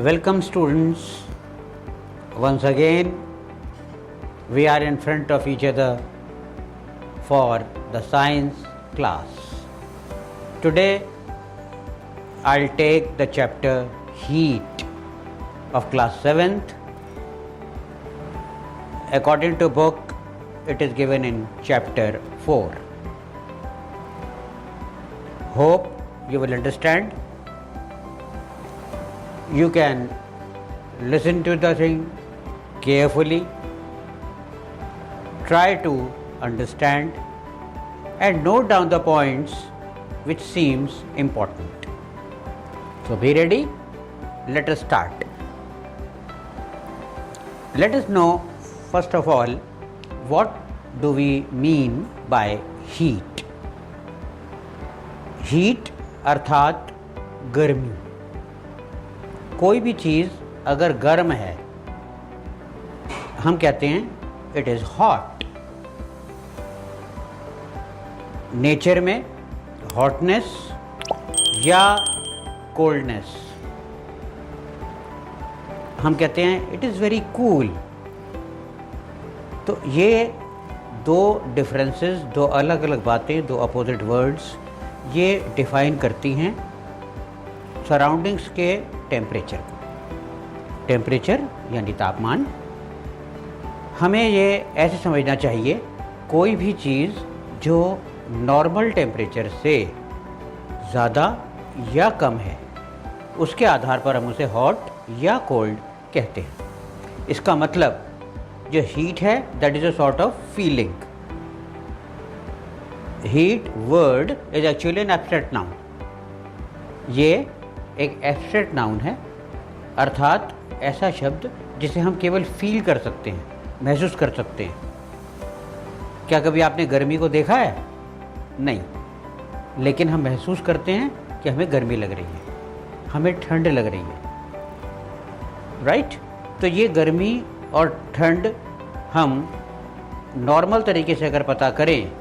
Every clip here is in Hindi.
Welcome students. Once again we are in front of each other for the science class. Today I'll take the chapter heat of class 7th. According to book it is given in chapter 4. Hope you will understand. You can listen to the thing carefully, try to understand and note down the points which seems important. So be ready, let us start. Let us know first of all what do we mean by heat. Heat अर्थात गर्मी. कोई भी चीज़ अगर गर्म है हम कहते हैं इट इज़ हॉट. नेचर में हॉटनेस या कोल्डनेस हम कहते हैं इट इज़ वेरी कूल. तो ये दो डिफरेंसेस, दो अलग अलग बातें, दो अपोजिट वर्ड्स ये डिफ़ाइन करती हैं सराउंडिंग्स के टेम्परेचर को. टेम्परेचर यानी तापमान. हमें ये ऐसे समझना चाहिए कोई भी चीज़ जो नॉर्मल टेम्परेचर से ज़्यादा या कम है उसके आधार पर हम उसे हॉट या कोल्ड कहते हैं. इसका मतलब जो हीट है that is a sort of feeling. Heat word is actually an abstract noun. ये एक एब्स्ट्रैक्ट नाउन है अर्थात ऐसा शब्द जिसे हम केवल फील कर सकते हैं, महसूस कर सकते हैं. क्या कभी आपने गर्मी को देखा है? नहीं, लेकिन हम महसूस करते हैं कि हमें गर्मी लग रही है, हमें ठंड लग रही है. राइट? तो ये गर्मी और ठंड हम नॉर्मल तरीके से अगर पता करें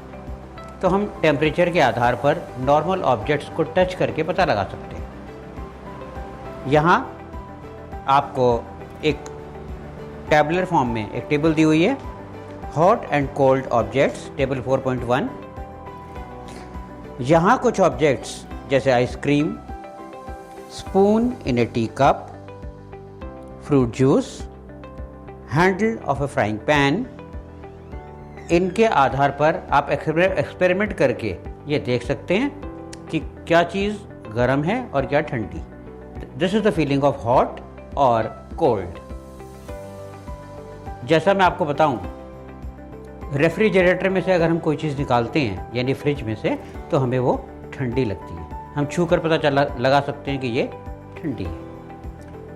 तो हम टेम्परेचर के आधार पर नॉर्मल ऑब्जेक्ट्स को टच करके पता लगा सकते हैं. यहाँ आपको एक टैबुलर फॉर्म में एक टेबल दी हुई है, hot and cold objects, table 4.1. यहाँ कुछ ऑब्जेक्ट्स जैसे ice cream, spoon in A tea cup, fruit juice, handle of A frying pan, इनके आधार पर आप एक्सपेरिमेंट करके ये देख सकते हैं कि क्या चीज़ गर्म है और क्या ठंडी. This is the feeling of hot और कोल्ड. जैसा मैं आपको बताऊं, रेफ्रिजरेटर में से अगर हम कोई चीज़ निकालते हैं यानी फ्रिज में से तो हमें वो ठंडी लगती है. हम छू कर पता लगा सकते हैं कि ये ठंडी है.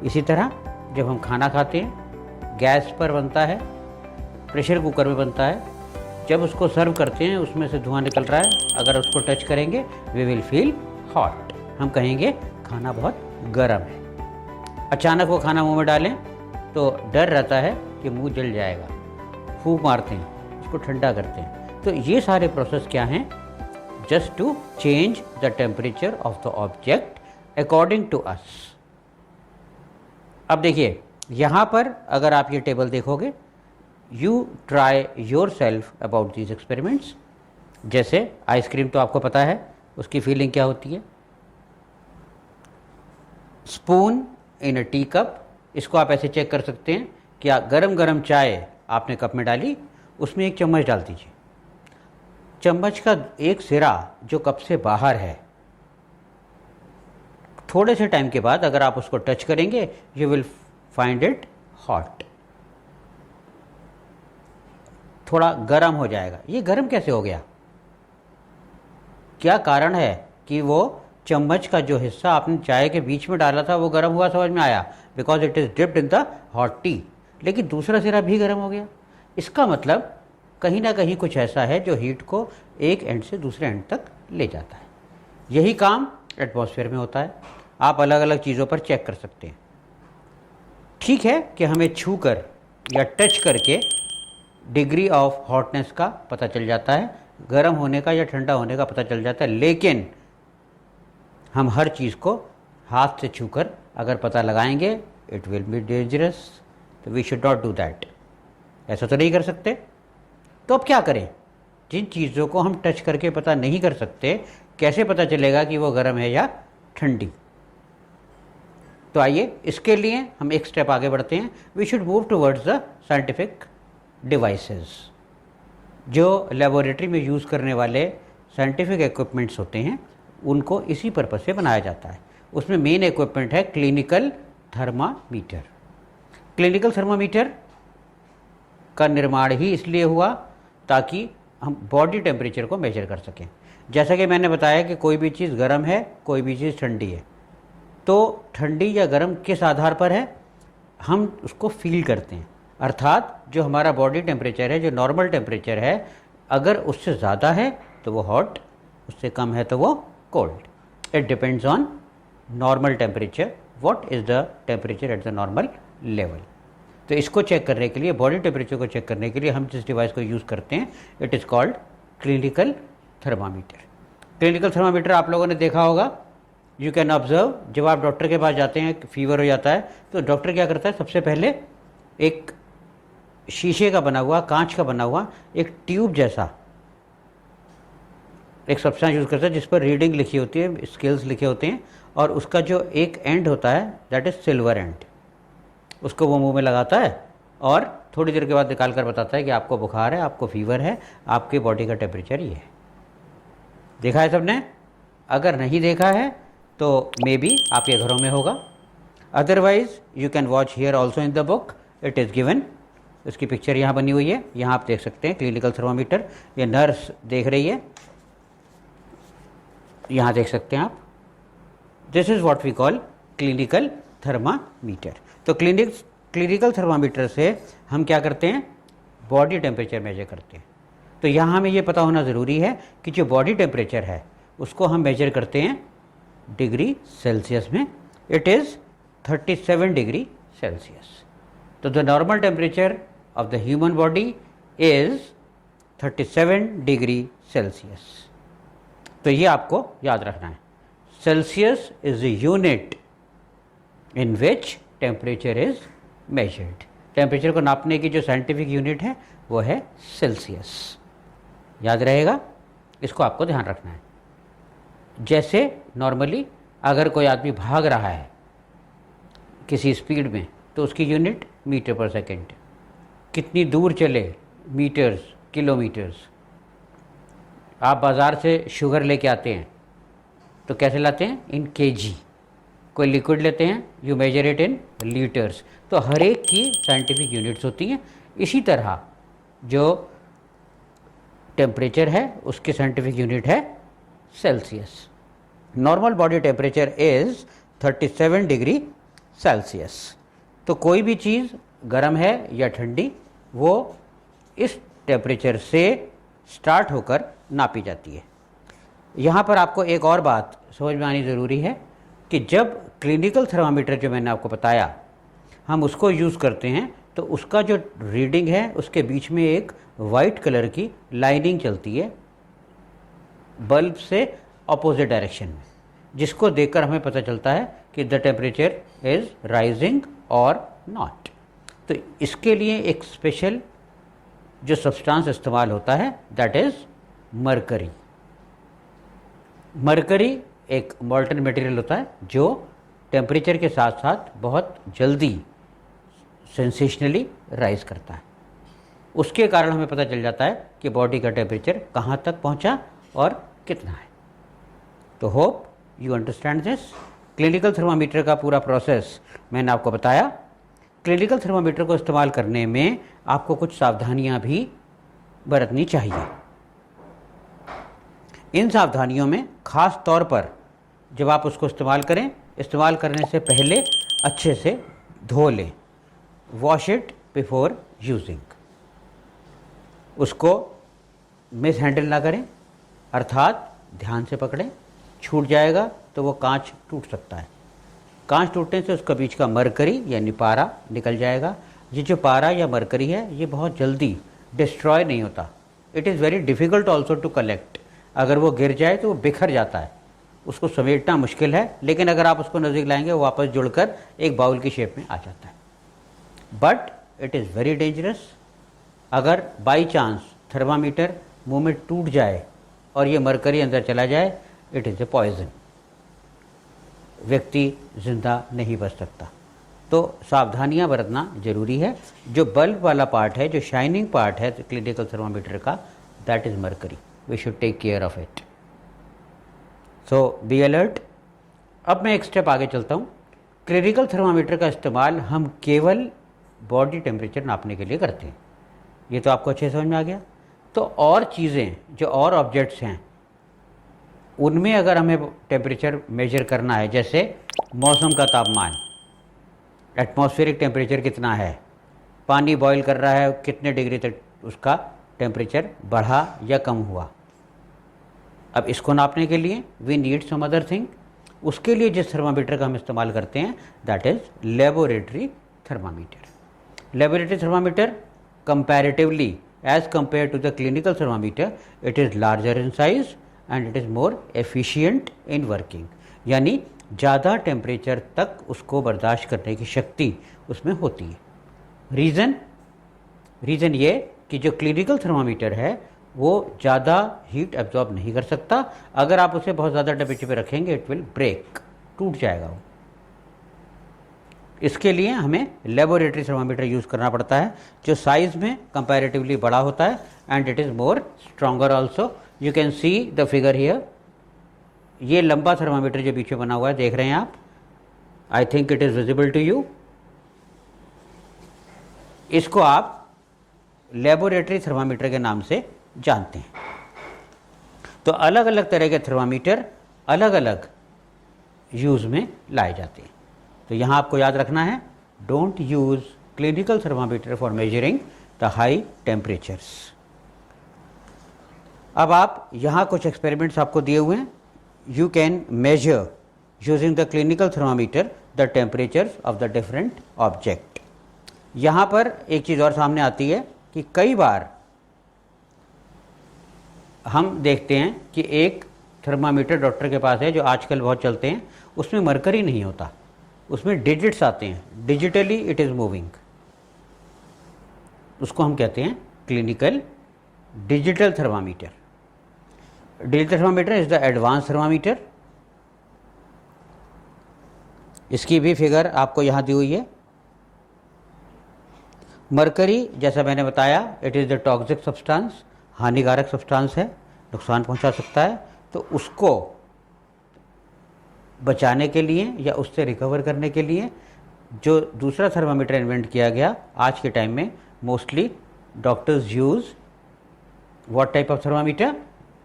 इसी तरह जब हम खाना खाते हैं, गैस पर बनता है, प्रेशर कुकर में बनता है, जब उसको सर्व करते हैं उसमें से धुआं निकल रहा है, अगर उसको टच करेंगे वी विल फील हॉट. हम कहेंगे खाना बहुत गर्म है. अचानक वो खाना मुंह में डालें तो डर रहता है कि मुंह जल जाएगा, फूंक मारते हैं, उसको ठंडा करते हैं. तो ये सारे प्रोसेस क्या हैं? Just to change the temperature of the object according to us. अब देखिए यहाँ पर अगर आप ये टेबल देखोगे, you try yourself about these experiments. जैसे आइसक्रीम तो आपको पता है उसकी फीलिंग क्या होती है. Spoon in a tea cup, इसको आप ऐसे चेक कर सकते हैं कि गरम गरम चाय आपने कप में डाली, उसमें एक चम्मच डाल दीजिए. चम्मच का एक सिरा जो कप से बाहर है, थोड़े से टाइम के बाद अगर आप उसको टच करेंगे you will find it hot. थोड़ा गर्म हो जाएगा. ये गर्म कैसे हो गया? क्या कारण है कि वो चम्मच का जो हिस्सा आपने चाय के बीच में डाला था वो गर्म हुआ? समझ में आया? Because it is dipped in the hot T. लेकिन दूसरा सिरा भी गर्म हो गया. इसका मतलब कहीं ना कहीं कुछ ऐसा है जो हीट को एक एंड से दूसरे एंड तक ले जाता है. यही काम एटमॉस्फेयर में होता है. आप अलग अलग चीज़ों पर चेक कर सकते हैं. ठीक है कि हमें छू कर या टच करके डिग्री ऑफ हॉटनेस का पता चल जाता है, गर्म होने का या ठंडा होने का पता चल जाता है, लेकिन हम हर चीज़ को हाथ से छूकर अगर पता लगाएंगे इट विल बी डेंजरस, तो we should not do that. ऐसा तो नहीं कर सकते, तो अब क्या करें? जिन चीज़ों को हम टच करके पता नहीं कर सकते, कैसे पता चलेगा कि वो गर्म है या ठंडी? तो आइए इसके लिए हम एक स्टेप आगे बढ़ते हैं। We should move towards the scientific devices. जो लेबोरेटरी में यूज़ करने वाले साइंटिफिक इक्विपमेंट्स होते हैं, उनको इसी पर्पज़ से बनाया जाता है। उसमें मेन इक्विपमेंट है क्लिनिकल थर्मामीटर। क्लिनिकल थर्मामीटर का निर्माण ही इसलिए हुआ ताकि हम बॉडी टेम्परेचर को मेजर कर सकें। जैसा कि मैंने बताया कि कोई भी चीज़ गर्म है, कोई भी चीज़ ठंडी है, तो ठंडी या गर्म किस आधार पर है? हम उसको फील करते हैं। अर्थात जो हमारा बॉडी टेम्परेचर है, जो नॉर्मल टेम्परेचर है, अगर उससे ज़्यादा है तो वो हॉट, उससे कम है तो वो cold. It depends on normal temperature, what is the temperature at the normal level. तो इसको चेक करने के लिए, बॉडी टेम्परेचर को चेक करने के लिए हम जिस डिवाइस को यूज़ करते हैं, it is called clinical thermometer. Clinical thermometer आप लोगों ने देखा होगा। यू कैन ऑब्जर्व, जब आप डॉक्टर के पास जाते हैं, फीवर हो जाता है, तो डॉक्टर क्या करता है? सबसे पहले एक शीशे का बना हुआ, कांच का बना हुआ एक ट्यूब जैसा एक सब्सटेंस यूज़ करता है, जिस पर रीडिंग लिखी होती है, स्केल्स लिखे होते हैं, और उसका जो एक एंड होता है दैट इज़ सिल्वर एंड, उसको वो मुंह में लगाता है और थोड़ी देर के बाद निकाल कर बताता है कि आपको बुखार है, आपको फीवर है, आपके बॉडी का टेम्परेचर ये है। देखा है सबने? अगर नहीं देखा है तो मे बी आपके घरों में होगा। Otherwise you can watch here also in the book, it is given. इसकी पिक्चर यहाँ बनी हुई है, यहाँ आप देख सकते हैं क्लिनिकल थर्मामीटर। ये नर्स देख रही है, यहाँ देख सकते हैं आप। This is what we call clinical thermometer. तो क्लिनिकल थर्मामीटर से हम क्या करते हैं? बॉडी टेम्परेचर मेजर करते हैं। तो यहाँ हमें ये पता होना ज़रूरी है कि जो बॉडी टेम्परेचर है उसको हम मेजर करते हैं डिग्री सेल्सियस में। It is 37 degree Celsius. तो the normal temperature of the human body is 37 degree Celsius. तो ये आपको याद रखना है। Celsius is the unit in which temperature is measured. Temperature को नापने की जो साइंटिफिक यूनिट है वो है सेल्सियस। याद रहेगा, इसको आपको ध्यान रखना है। जैसे नॉर्मली अगर कोई आदमी भाग रहा है किसी स्पीड में, तो उसकी यूनिट मीटर पर सेकेंड। कितनी दूर चले, मीटर्स, किलोमीटर्स। आप बाज़ार से शुगर लेके आते हैं तो कैसे लाते हैं? इन केजी। कोई लिक्विड लेते हैं, you measure it in litres. तो हर एक की साइंटिफिक यूनिट्स होती हैं। इसी तरह जो टेम्परेचर है उसकी साइंटिफिक यूनिट है Celsius. Normal body temperature is 37 degree Celsius. तो कोई भी चीज़ गर्म है या ठंडी, वो इस टेम्परेचर से स्टार्ट होकर नापी जाती है। यहाँ पर आपको एक और बात समझ में आनी ज़रूरी है कि जब क्लिनिकल थर्मामीटर जो मैंने आपको बताया हम उसको यूज़ करते हैं, तो उसका जो रीडिंग है उसके बीच में एक वाइट कलर की लाइनिंग चलती है बल्ब से अपोजिट डायरेक्शन में, जिसको देखकर हमें पता चलता है कि द टेम्परेचर इज़ राइजिंग और नॉट। तो इसके लिए एक स्पेशल जो सब्सटेंस इस्तेमाल होता है दैट इज़ मरकरी। मरकरी एक मॉल्टन मटेरियल होता है जो टेम्परेचर के साथ साथ बहुत जल्दी सेंसेशनली राइज करता है। उसके कारण हमें पता चल जाता है कि बॉडी का टेम्परेचर कहाँ तक पहुँचा और कितना है। तो hope you understand this. Clinical thermometer का पूरा प्रोसेस मैंने आपको बताया। क्लिनिकल थर्मामीटर को इस्तेमाल करने में आपको कुछ सावधानियां भी बरतनी चाहिए। इन सावधानियों में ख़ास तौर पर जब आप उसको इस्तेमाल करें, इस्तेमाल करने से पहले अच्छे से धो लें। Wash it before using. उसको मिस हैंडल ना करें, अर्थात ध्यान से पकड़ें। छूट जाएगा तो वो कांच टूट सकता है। कांच टूटने से उसका बीच का मरकरी यानी पारा निकल जाएगा। ये जो पारा या मरकरी है ये बहुत जल्दी डिस्ट्रॉय नहीं होता। It is very difficult also to collect. अगर वो गिर जाए तो वो बिखर जाता है। उसको समेटना मुश्किल है, लेकिन अगर आप उसको नज़दीक लाएंगे वो वापस जुड़कर एक बाउल की शेप में आ जाता है। But it is very dangerous. अगर बाई चांस थर्मामीटर मुंह में टूट जाए और ये मरकरी अंदर चला जाए, इट इज़ ए पॉइजन, व्यक्ति जिंदा नहीं बच सकता। तो सावधानियां बरतना जरूरी है। जो बल्ब वाला पार्ट है, जो शाइनिंग पार्ट है क्लिनिकल थर्मामीटर का, that is mercury, we should take care of it. So be alert. अब मैं एक स्टेप आगे चलता हूँ। क्लिनिकल थर्मामीटर का इस्तेमाल हम केवल बॉडी टेम्परेचर नापने के लिए करते हैं, ये तो आपको अच्छे समझ में आ गया। तो और चीज़ें, जो और ऑब्जेक्ट्स हैं, उनमें अगर हमें टेम्परेचर मेजर करना है, जैसे मौसम का तापमान, एटमॉस्फेरिक टेम्परेचर कितना है, पानी बॉईल कर रहा है, कितने डिग्री तक उसका टेम्परेचर बढ़ा या कम हुआ, अब इसको नापने के लिए we need some other thing. उसके लिए जिस थर्मामीटर का हम इस्तेमाल करते हैं, that is laboratory thermometer. Laboratory thermometer comparatively as compared to the clinical thermometer, it is larger in size and it is more efficient in working। यानी ज़्यादा टेम्परेचर तक उसको बर्दाश्त करने की शक्ति उसमें होती है। रीज़न ये कि जो क्लिनिकल थर्मामीटर है वो ज़्यादा हीट एब्जॉर्ब नहीं कर सकता। अगर आप उसे बहुत ज़्यादा टेम्परेचर पे रखेंगे, इट विल ब्रेक, टूट जाएगा वो। इसके लिए हमें लेबोरेटरी थर्मामीटर यूज़ करना पड़ता है, जो साइज़ में कंपैरेटिवली बड़ा होता है and it is more stronger also. You can see the figure here. ये लंबा थर्मामीटर जो पीछे बना हुआ है, देख रहे हैं आप, I think it is visible to you. इसको आप लेबोरेटरी थर्मामीटर के नाम से जानते हैं। तो अलग अलग तरह के थर्मामीटर अलग अलग यूज़ में लाए जाते हैं। तो यहाँ आपको याद रखना है, don't use clinical thermometer for measuring the high temperatures. अब आप यहाँ कुछ एक्सपेरिमेंट्स आपको दिए हुए हैं। You can measure using the clinical thermometer the temperatures of the different object. यहाँ पर एक चीज़ और सामने आती है कि कई बार हम देखते हैं कि एक थर्मामीटर डॉक्टर के पास है, जो आजकल बहुत चलते हैं, उसमें मरकरी नहीं होता, उसमें डिजिट्स आते हैं, डिजिटली इट इज़ मूविंग। उसको हम कहते हैं clinical digital thermometer. Digital thermometer is the advance thermometer. इसकी भी फिगर आपको यहाँ दी हुई है। मरकरी, जैसा मैंने बताया, it is the toxic substance, हानिकारक सब्सटेंस है, नुकसान पहुँचा सकता है। तो उसको बचाने के लिए या उससे रिकवर करने के लिए जो दूसरा थर्मामीटर इन्वेंट किया गया आज के टाइम में, mostly doctors use what type of thermometer,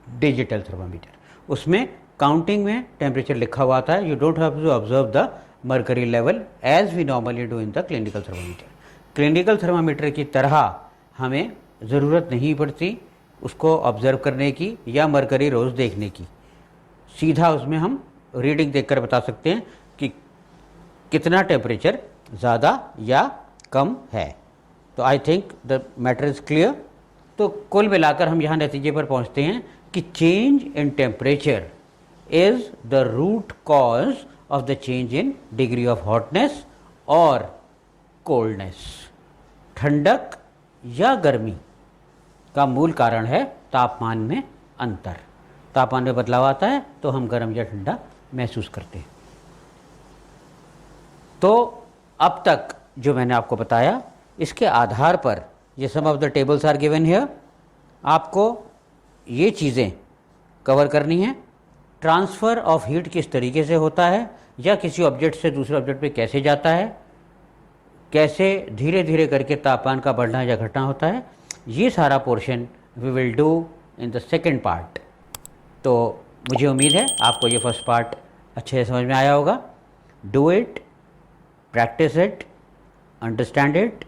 digital thermometer. उसमें काउंटिंग में टेम्परेचर लिखा हुआ था, you don't have to observe the mercury level as we normally do in the clinical thermometer. Clinical thermometer की तरह हमें ज़रूरत नहीं पड़ती उसको ऑब्जर्व करने की या मरकरी रोज़ देखने की। सीधा उसमें हम रीडिंग देखकर बता सकते हैं कि कितना टेम्परेचर ज़्यादा या कम है। तो I think the matter is clear. तो कुल मिलाकर हम यहाँ नतीजे पर पहुँचते हैं कि change in temperature is the root cause of the change in degree of hotness और कोल्डनेस। ठंडक या गर्मी का मूल कारण है तापमान में अंतर। तापमान में बदलाव आता है तो हम गर्म या ठंडा महसूस करते हैं। तो अब तक जो मैंने आपको बताया, इसके आधार पर ये sum of the tables are given here. आपको ये चीज़ें कवर करनी है। ट्रांसफ़र ऑफ हीट किस तरीके से होता है, या किसी ऑब्जेक्ट से दूसरे ऑब्जेक्ट पे कैसे जाता है, कैसे धीरे धीरे करके तापमान का बढ़ना या घटना होता है, ये सारा portion we will do in the second part. तो मुझे उम्मीद है आपको ये फर्स्ट पार्ट अच्छे से समझ में आया होगा। Do it, practice it, understand it,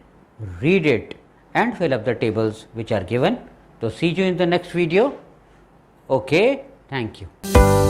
read it and fill up the tables which are given. So see you in the next video. Okay, thank you.